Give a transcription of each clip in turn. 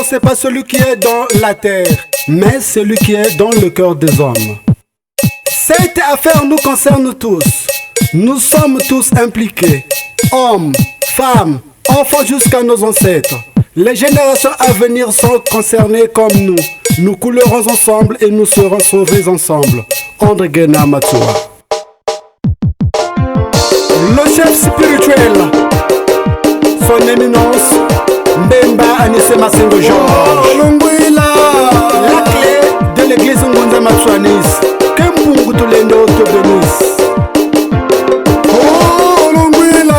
C'est pas celui qui est dans la terre, mais celui qui est dans le cœur des hommes. Cette affaire nous concerne tous. Nous sommes tous impliqués. Hommes, femmes, enfants jusqu'à nos ancêtres. Les générations à venir sont concernées comme nous. Nous coulerons ensemble et nous serons sauvés ensemble. André Guéna Matsua. Le chef spirituel, son éminence, Mbemba Anissé Massengo Georges. La clé de l'église Ngunza Matsuanis. Que Mungu Tulendo te bénisse. Oh, Lungwila.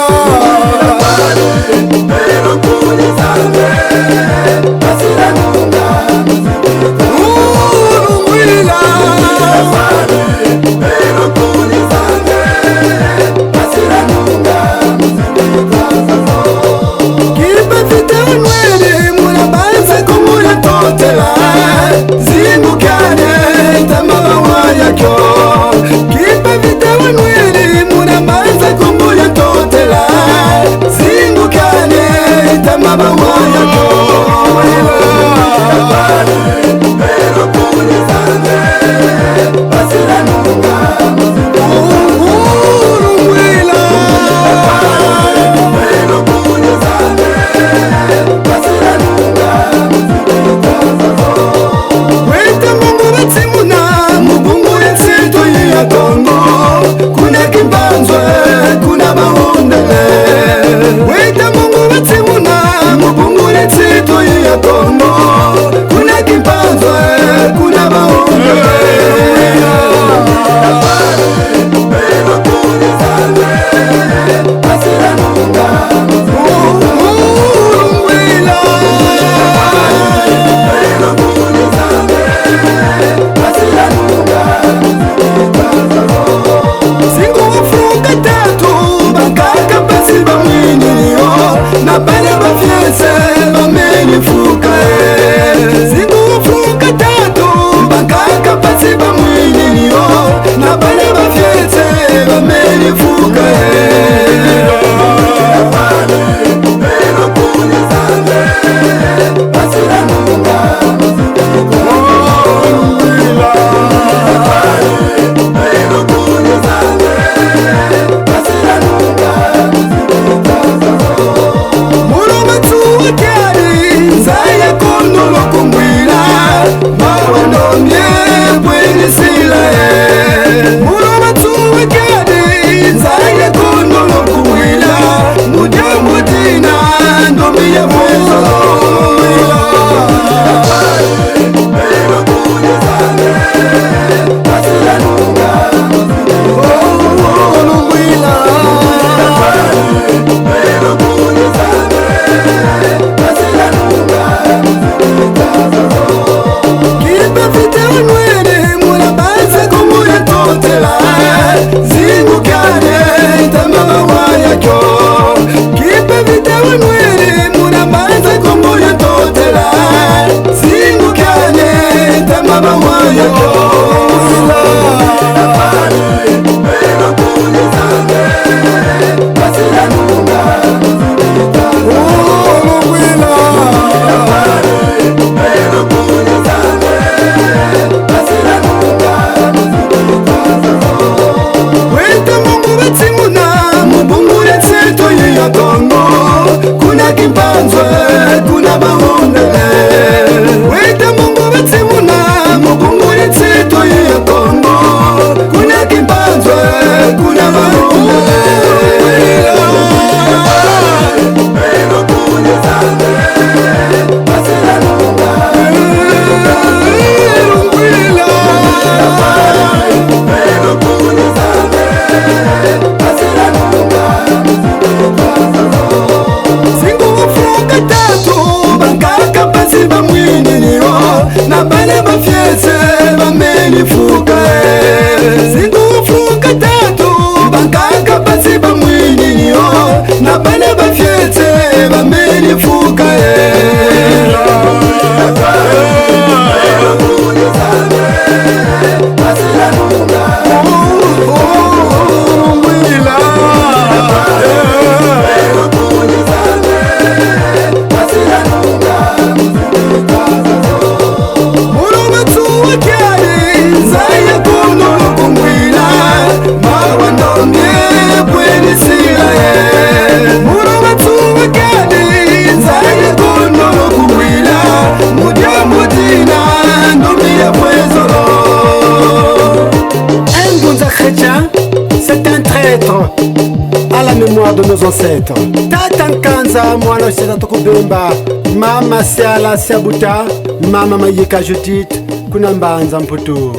Mudia mudina, ndomia mwezo. fuka singufuka tatu bankaka basi bamwininyo na bane bafyetse bameni fuka c'est un traître à la mémoire de nos ancêtres. Tata Nkanza mwana sheta tukubemba, mama Siala Siabuta, mama Mayika Judith, kuna Mbanza Mputu.